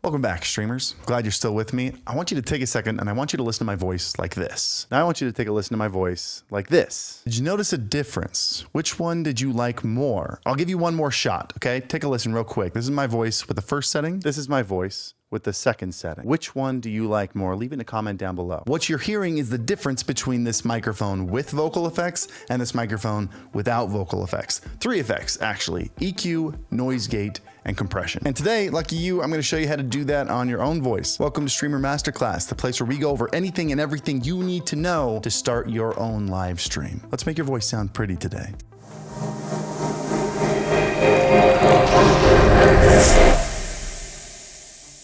Welcome back, streamers. Glad you're still with me. I want you to take a second and I want you to listen to my voice like this. Now I want you to take a listen to my voice like this. Did you notice a difference? Which one did you like more? I'll give you one more shot, okay? Take a listen real quick. This is my voice with the first setting. This is my voice with the second setting. Which one do you like more? Leave it in a comment down below. What you're hearing is the difference between this microphone with vocal effects and this microphone without vocal effects. 3 effects, actually: EQ, noise gate, and compression. And today, lucky you, I'm gonna show you how to do that on your own voice. Welcome to Streamer Masterclass, the place where we go over anything and everything you need to know to start your own live stream. Let's make your voice sound pretty today.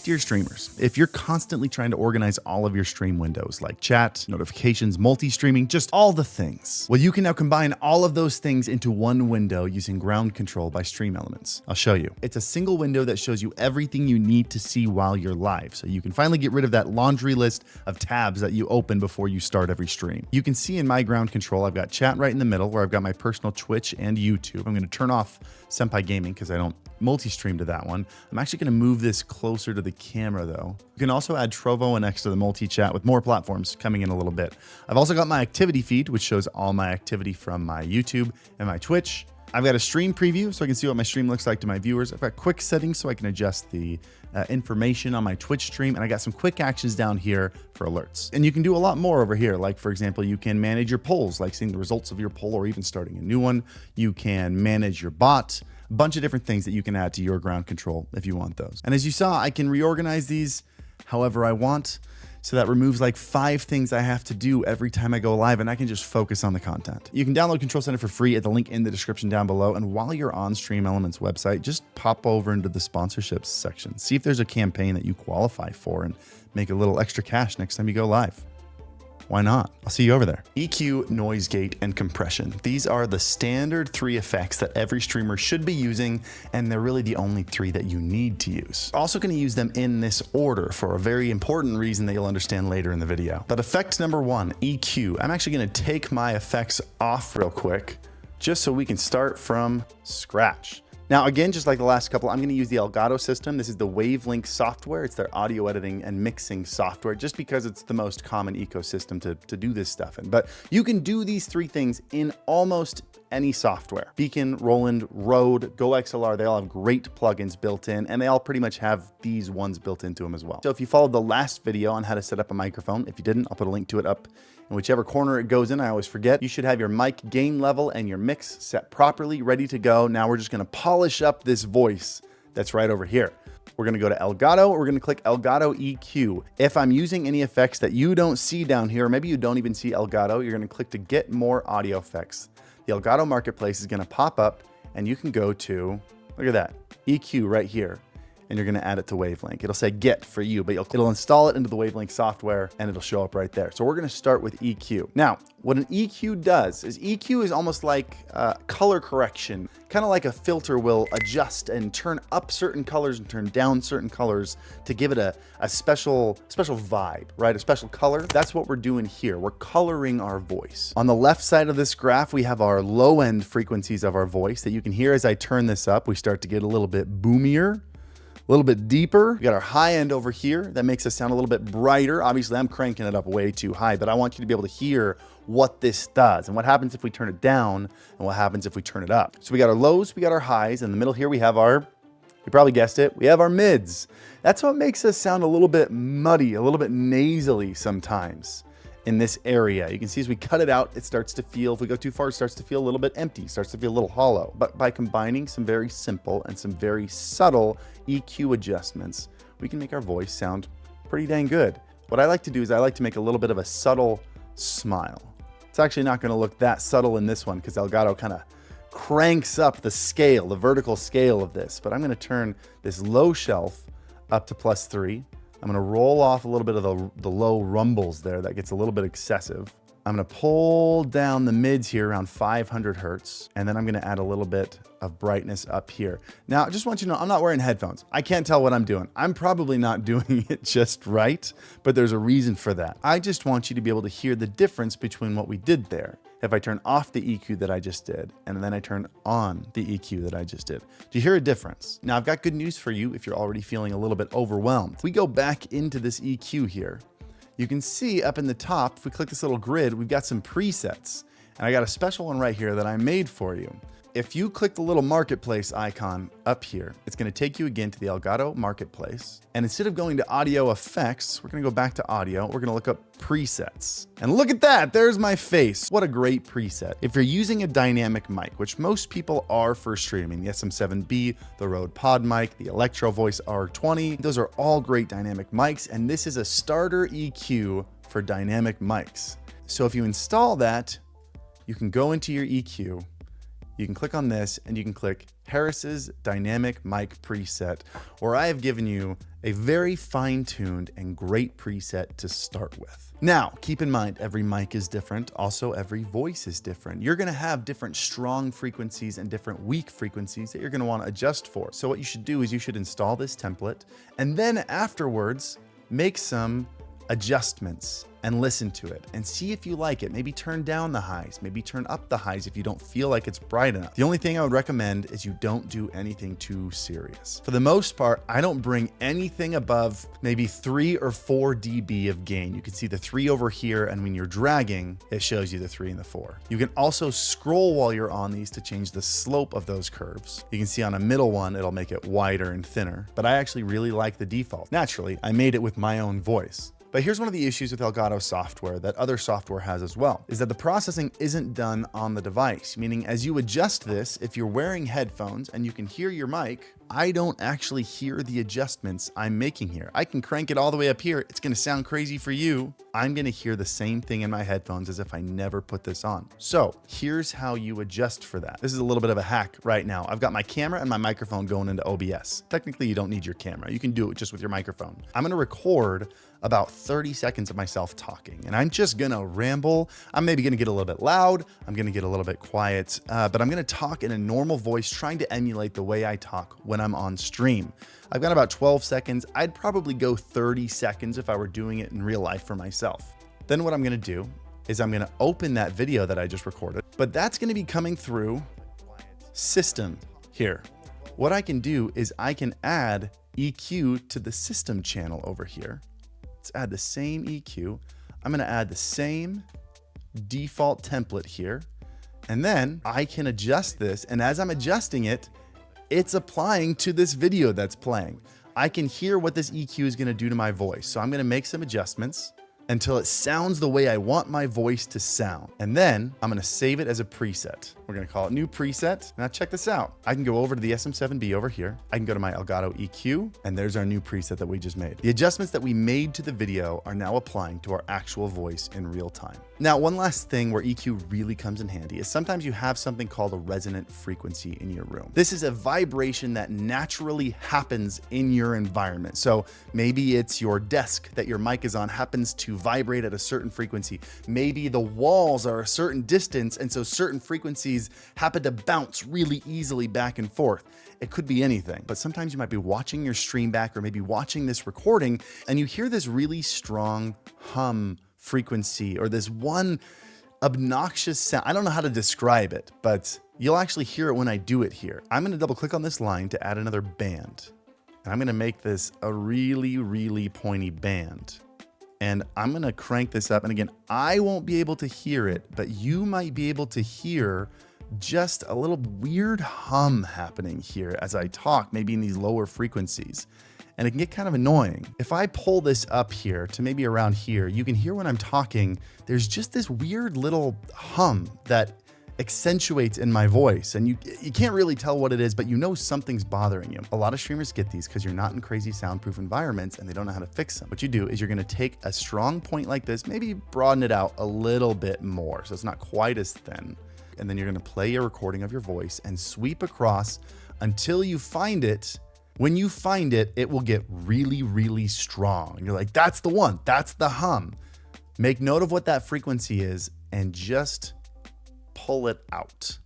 Dear streamers, if you're constantly trying to organize all of your stream windows like chat, notifications, multi-streaming, just all the things, well, you can now combine all of those things into one window using ground control by Stream Elements. I'll show you. It's a single window that shows you everything you need to see while you're live, so you can finally get rid of that laundry list of tabs that you open before you start every stream. You can see in my ground control, I've got chat right in the middle where I've got my personal Twitch and YouTube. I'm gonna turn off Senpai Gaming because I don't multi-stream to that one. I'm actually going to move this closer to the camera though. You can also add Trovo next to the multi-chat with more platforms coming in a little bit. I've also got my activity feed, which shows all my activity from my YouTube and my Twitch. I've got a stream preview so I can see what my stream looks like to my viewers. I've got quick settings so I can adjust the information on my Twitch stream. And I got some quick actions down here for alerts. And you can do a lot more over here. Like, for example, you can manage your polls, like seeing the results of your poll or even starting a new one. You can manage your bot. A bunch of different things that you can add to your ground control if you want those. And as you saw, I can reorganize these however I want. So that removes like 5 things I have to do every time I go live, and I can just focus on the content. You can download Control Center for free at the link in the description down below. And while you're on Stream Elements website, just pop over into the sponsorships section. See if there's a campaign that you qualify for and make a little extra cash next time you go live. Why not? I'll see you over there. EQ, noise gate, and compression. These are the standard 3 effects that every streamer should be using, and they're really the only 3 that you need to use. Also going to use them in this order for a very important reason that you'll understand later in the video. But effect number 1, EQ. I'm actually going to take my effects off real quick, just so we can start from scratch. Now, again, just like the last couple, I'm going to use the Elgato system. This is the Wavelink software. It's their audio editing and mixing software, just because it's the most common ecosystem to do this stuff in. But you can do these 3 things in almost any software. Beacn, Roland, Rode, GoXLR, they all have great plugins built in, and they all pretty much have these ones built into them as well. So if you followed the last video on how to set up a microphone, if you didn't, I'll put a link to it up in whichever corner it goes in. I always forget. You should have your mic gain level and your mix set properly, ready to go. Now we're just going to polish up this voice that's right over here. We're going to go to Elgato. We're going to click Elgato EQ. If I'm using any effects that you don't see down here, or maybe you don't even see Elgato, you're going to click to get more audio effects. The Elgato marketplace is going to pop up, and you can go to, look at that, EQ right here. And you're going to add it to Wavelink. It'll say get for you, but it'll install it into the Wavelink software and it'll show up right there. So we're going to start with EQ. Now, what an EQ does is EQ is almost like color correction, kind of like a filter will adjust and turn up certain colors and turn down certain colors to give it a special vibe, right? A special color. That's what we're doing here. We're coloring our voice. On the left side of this graph, we have our low end frequencies of our voice that you can hear as I turn this up. We start to get a little bit boomier, a little bit deeper. We got our high end over here that makes us sound a little bit brighter. Obviously, I'm cranking it up way too high, but I want you to be able to hear what this does and what happens if we turn it down and what happens if we turn it up. So we got our lows, we got our highs. In the middle here, we have our, you probably guessed it, we have our mids. That's what makes us sound a little bit muddy, a little bit nasally sometimes in this area. You can see as we cut it out, it starts to feel, if we go too far, it starts to feel a little bit empty, starts to feel a little hollow. But by combining some very simple and some very subtle EQ adjustments, we can make our voice sound pretty dang good. What I like to do is I like to make a little bit of a subtle smile. It's actually not going to look that subtle in this one because Elgato kind of cranks up the scale, the vertical scale of this. But I'm going to turn this low shelf up to +3. I'm going to roll off a little bit of the low rumbles there. That gets a little bit excessive. I'm going to pull down the mids here around 500 hertz. And then I'm going to add a little bit of brightness up here. Now, I just want you to know, I'm not wearing headphones. I can't tell what I'm doing. I'm probably not doing it just right, but there's a reason for that. I just want you to be able to hear the difference between what we did there. if I turn off the EQ that I just did, and then I turn on the EQ that I just did. Do you hear a difference? Now, I've got good news for you if you're already feeling a little bit overwhelmed. If we go back into this EQ here, you can see up in the top, if we click this little grid, we've got some presets. And I got a special one right here that I made for you. If you click the little marketplace icon up here, it's going to take you again to the Elgato marketplace. And instead of going to audio effects, we're going to go back to audio. We're going to look up presets. And look at that, there's my face. What a great preset. If you're using a dynamic mic, which most people are for streaming, the SM7B, the Rode Pod mic, the Electro Voice R20, those are all great dynamic mics. And this is a starter EQ for dynamic mics. So if you install that, you can go into your EQ, you can click on this and you can click Harris's dynamic mic preset, or I have given you a very fine-tuned and great preset to start with. Now, keep in mind, every mic is different. Also, every voice is different. You're gonna have different strong frequencies and different weak frequencies that you're gonna wanna adjust for. So what you should do is you should install this template and then afterwards make some adjustments and listen to it and see if you like it. Maybe turn down the highs, maybe turn up the highs if you don't feel like it's bright enough. The only thing I would recommend is you don't do anything too serious. For the most part, I don't bring anything above maybe 3 or 4 dB of gain. You can see the 3 over here, and when you're dragging, it shows you the 3 and the 4. You can also scroll while you're on these to change the slope of those curves. You can see on a middle one, it'll make it wider and thinner, but I actually really like the default. Naturally, I made it with my own voice. But here's one of the issues with Elgato software that other software has as well, is that the processing isn't done on the device, meaning as you adjust this, if you're wearing headphones and you can hear your mic, I don't actually hear the adjustments I'm making here. I can crank it all the way up here. It's gonna sound crazy for you. I'm gonna hear the same thing in my headphones as if I never put this on. So here's how you adjust for that. This is a little bit of a hack right now. I've got my camera and my microphone going into OBS. Technically, you don't need your camera. You can do it just with your microphone. I'm gonna record about 30 seconds of myself talking, and I'm just gonna ramble. I'm maybe gonna get a little bit loud. I'm gonna get a little bit quiet, but I'm gonna talk in a normal voice, trying to emulate the way I talk when I'm on stream. I've got about 12 seconds. I'd probably go 30 seconds if I were doing it in real life for myself. Then what I'm gonna do is I'm gonna open that video that I just recorded, but that's gonna be coming through system here. What I can do is I can add EQ to the system channel over here. Let's add the same EQ. I'm gonna add the same default template here, and then I can adjust this, and as I'm adjusting it, it's applying to this video that's playing. I can hear what this EQ is gonna do to my voice, so I'm gonna make some adjustments until it sounds the way I want my voice to sound. And then I'm gonna save it as a preset. We're gonna call it new preset. Now check this out. I can go over to the SM7B over here. I can go to my Elgato EQ, and there's our new preset that we just made. The adjustments that we made to the video are now applying to our actual voice in real time. Now, one last thing where EQ really comes in handy is sometimes you have something called a resonant frequency in your room. This is a vibration that naturally happens in your environment. So maybe it's your desk that your mic is on happens to vibrate at a certain frequency. Maybe the walls are a certain distance, and so certain frequencies happen to bounce really easily back and forth. It could be anything, but sometimes you might be watching your stream back or maybe watching this recording, and you hear this really strong hum frequency or this one obnoxious sound. I don't know how to describe it, but you'll actually hear it when I do it here. I'm gonna double click on this line to add another band. And I'm gonna make this a really, really pointy band. And I'm gonna crank this up. And again, I won't be able to hear it, but you might be able to hear just a little weird hum happening here as I talk, maybe in these lower frequencies. And it can get kind of annoying. If I pull this up here to maybe around here, you can hear when I'm talking, there's just this weird little hum that accentuates in my voice. And you can't really tell what it is, but you know something's bothering you. A lot of streamers get these because you're not in crazy soundproof environments and they don't know how to fix them. What you do is you're gonna take a strong point like this, maybe broaden it out a little bit more so it's not quite as thin. And then you're gonna play a recording of your voice and sweep across until you find it. When you find it, it will get really, really strong. And you're like, that's the one, that's the hum. Make note of what that frequency is and just pull it out.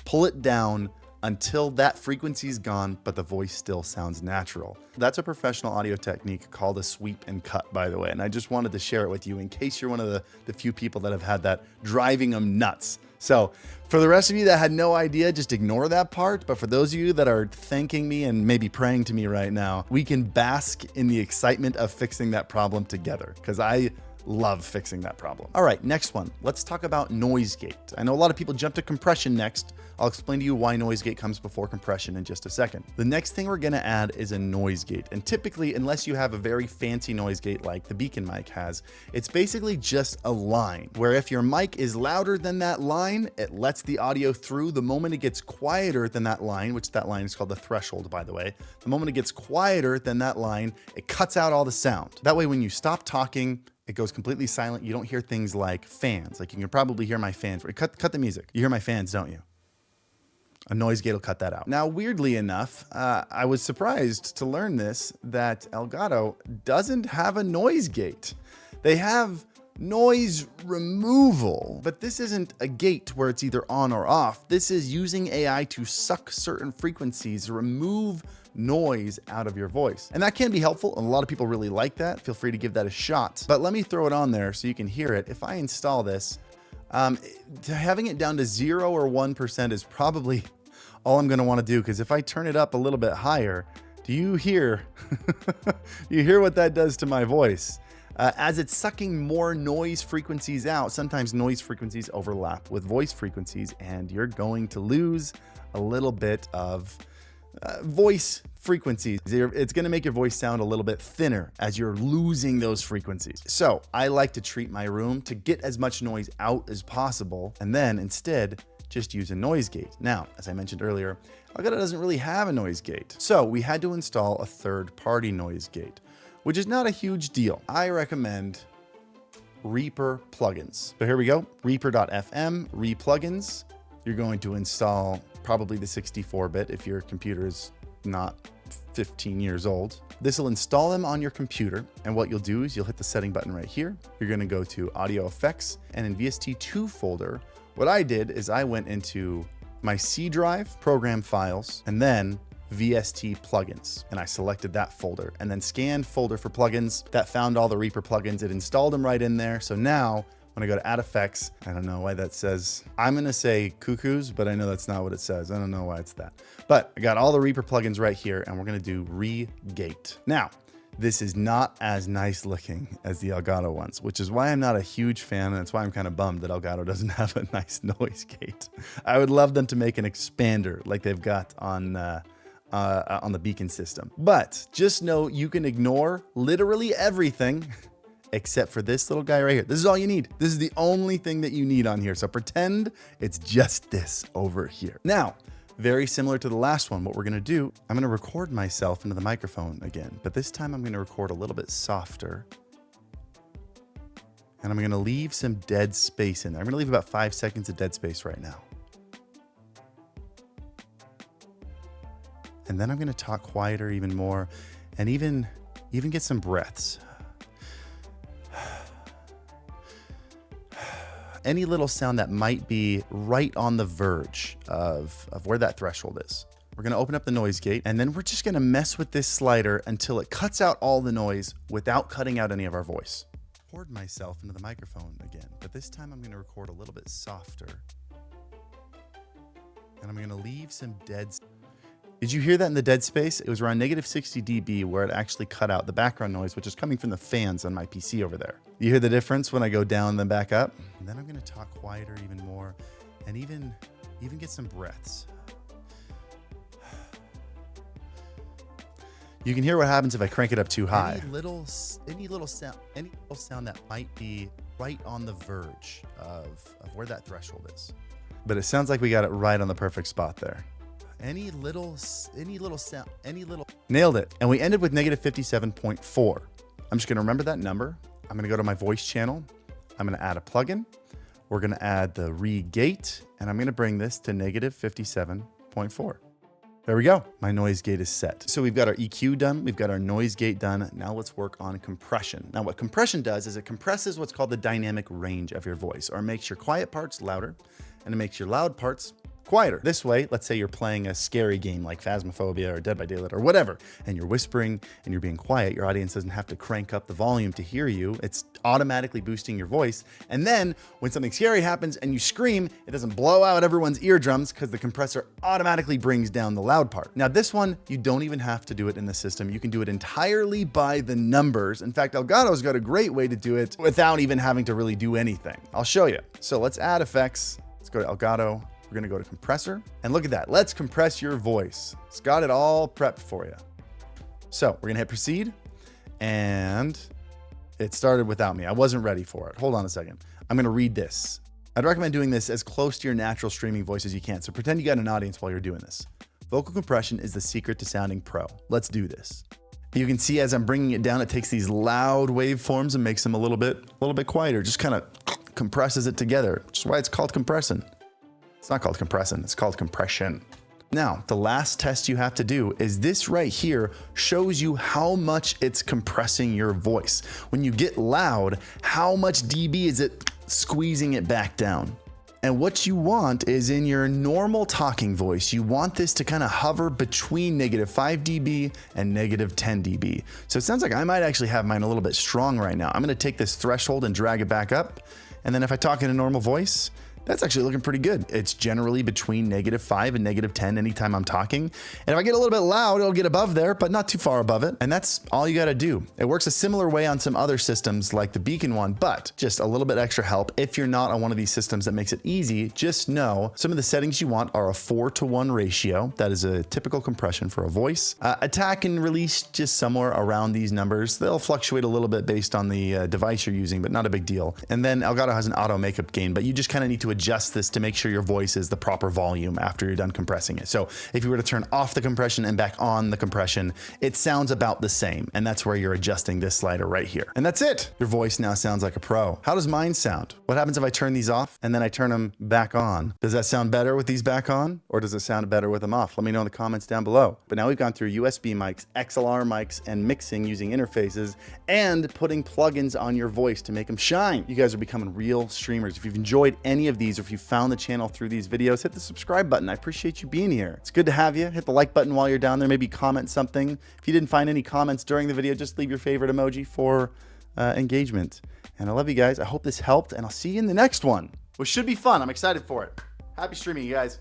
Pull it down until that frequency is gone, but the voice still sounds natural. That's a professional audio technique called a sweep and cut, by the way. And I just wanted to share it with you in case you're one of the few people that have had that driving them nuts. So for the rest of you that had no idea, just ignore that part. But for those of you that are thanking me and maybe praying to me right now, we can bask in the excitement of fixing that problem together, because I love fixing that problem. All right, next one. Let's talk about noise gate. I know a lot of people jump to compression next. I'll explain to you why noise gate comes before compression in just a second. The next thing we're gonna add is a noise gate. And typically, unless you have a very fancy noise gate like the Beacn mic has, it's basically just a line where if your mic is louder than that line, it lets the audio through. The moment it gets quieter than that line, which that line is called the threshold, by the way, the moment it gets quieter than that line, it cuts out all the sound. That way, when you stop talking, it goes completely silent. You don't hear things like fans. Like you can probably hear my fans. Cut the music. You hear my fans, don't you? A noise gate will cut that out. Now, weirdly enough, I was surprised to learn this, that Elgato doesn't have a noise gate. They have noise removal, but this isn't a gate where it's either on or off. This is using AI to suck certain frequencies, remove noise out of your voice. And that can be helpful, and a lot of people really like that. Feel free to give that a shot. But let me throw it on there so you can hear it. If I install this, having it down to 0 or 1% is probably all I'm gonna wanna do, because if I turn it up a little bit higher, do you hear, you hear what that does to my voice? As it's sucking more noise frequencies out, sometimes noise frequencies overlap with voice frequencies, and you're going to lose a little bit of voice frequencies. It's going to make your voice sound a little bit thinner as you're losing those frequencies. So I like to treat my room to get as much noise out as possible, and then instead just use a noise gate. Now, as I mentioned earlier, Elgato doesn't really have a noise gate. So we had to install a third-party noise gate, which is not a huge deal. I recommend Reaper plugins. So here we go, Reaper.fm, Replugins. You're going to install probably the 64-bit if your computer is not 15 years old. This will install them on your computer, and what you'll do is you'll hit the setting button right here. You're gonna go to Audio Effects, and in VST2 folder, what I did is I went into my C drive, Program Files, and then VST plugins, and I selected that folder and then scanned folder for plugins. That found all the Reaper plugins. It installed them right in there. So now when I go to add effects, I don't know why that says, I'm gonna say cuckoos, but I know that's not what it says. I don't know why it's that. But I got all the Reaper plugins right here, and we're gonna do re-gate. Now, this is not as nice looking as the Elgato ones, which is why I'm not a huge fan, and that's why I'm kind of bummed that Elgato doesn't have a nice noise gate. I would love them to make an expander like they've got on the Beacn system. But just know you can ignore literally everything except for this little guy right here. This is all you need. This is the only thing that you need on here. So pretend it's just this over here. Now, very similar to the last one, what we're gonna do, I'm gonna record myself into the microphone again, but this time I'm gonna record a little bit softer. And I'm gonna leave some dead space in there. I'm gonna leave about 5 seconds of dead space right now. And then I'm gonna talk quieter even more, and even get some breaths. Any little sound that might be right on the verge of where that threshold is. We're gonna open up the noise gate, and then we're just gonna mess with this slider until it cuts out all the noise without cutting out any of our voice. Record myself into the microphone again, but this time I'm gonna record a little bit softer. And I'm gonna leave some dead. Did you hear that in the dead space? It was around -60 dB where it actually cut out the background noise, which is coming from the fans on my PC over there. You hear the difference when I go down and then back up? And then I'm gonna talk quieter even more, and even get some breaths. You can hear what happens if I crank it up too high. Any little sound that might be right on the verge of where that threshold is. But it sounds like we got it right on the perfect spot there. Any little sound, nailed it. And we ended with -57.4. I'm just gonna remember that number. I'm gonna go to my voice channel. I'm gonna add a plugin. We're gonna add the re-gate, and I'm gonna bring this to -57.4. There we go. My noise gate is set. So we've got our EQ done. We've got our noise gate done. Now let's work on compression. Now what compression does is it compresses what's called the dynamic range of your voice, or it makes your quiet parts louder, and it makes your loud parts quieter. This way, let's say you're playing a scary game like Phasmophobia or Dead by Daylight or whatever, and you're whispering and you're being quiet. Your audience doesn't have to crank up the volume to hear you. It's automatically boosting your voice. And then when something scary happens and you scream, it doesn't blow out everyone's eardrums because the compressor automatically brings down the loud part. Now this one, you don't even have to do it in the system. You can do it entirely by the numbers. In fact, Elgato's got a great way to do it without even having to really do anything. I'll show you. So let's add effects. Let's go to Elgato. We're gonna go to compressor and look at that. Let's compress your voice. It's got it all prepped for you. So we're gonna hit proceed and it started without me. I wasn't ready for it. Hold on a second. I'm gonna read this. I'd recommend doing this as close to your natural streaming voice as you can. So pretend you got an audience while you're doing this. Vocal compression is the secret to sounding pro. Let's do this. You can see as I'm bringing it down, it takes these loud waveforms and makes them a little bit quieter. Just kind of compresses it together, which is why it's called compressing. It's not called compressing, it's called compression. Now, the last test you have to do is this right here shows you how much it's compressing your voice. When you get loud, how much dB is it squeezing it back down? And what you want is in your normal talking voice, you want this to kind of hover between -5 dB and -10 dB. So it sounds like I might actually have mine a little bit strong right now. I'm gonna take this threshold and drag it back up. And then if I talk in a normal voice, that's actually looking pretty good. It's generally between -5 and -10 anytime I'm talking. And if I get a little bit loud, it'll get above there, but not too far above it. And that's all you gotta do. It works a similar way on some other systems like the Beacn one, but just a little bit extra help. If you're not on one of these systems that makes it easy, just know some of the settings you want are a 4:1 ratio. That is a typical compression for a voice. Attack and release just somewhere around these numbers. They'll fluctuate a little bit based on the device you're using, but not a big deal. And then Elgato has an auto makeup gain, but you just kind of need to adjust this to make sure your voice is the proper volume after you're done compressing it. So if you were to turn off the compression and back on the compression, it sounds about the same. And that's where you're adjusting this slider right here. And that's it. Your voice now sounds like a pro. How does mine sound? What happens if I turn these off and then I turn them back on? Does that sound better with these back on, or does it sound better with them off? Let me know in the comments down below. But now we've gone through USB mics, XLR mics, and mixing using interfaces and putting plugins on your voice to make them shine. You guys are becoming real streamers. If you've enjoyed any of these, or if you found the channel through these videos, hit the subscribe button. I appreciate you being here. It's good to have you. Hit the like button while you're down there. Maybe comment something. If you didn't find any comments during the video, just leave your favorite emoji for engagement. And I love you guys. I hope this helped, and I'll see you in the next one, which should be fun. I'm excited for it. Happy streaming, you guys.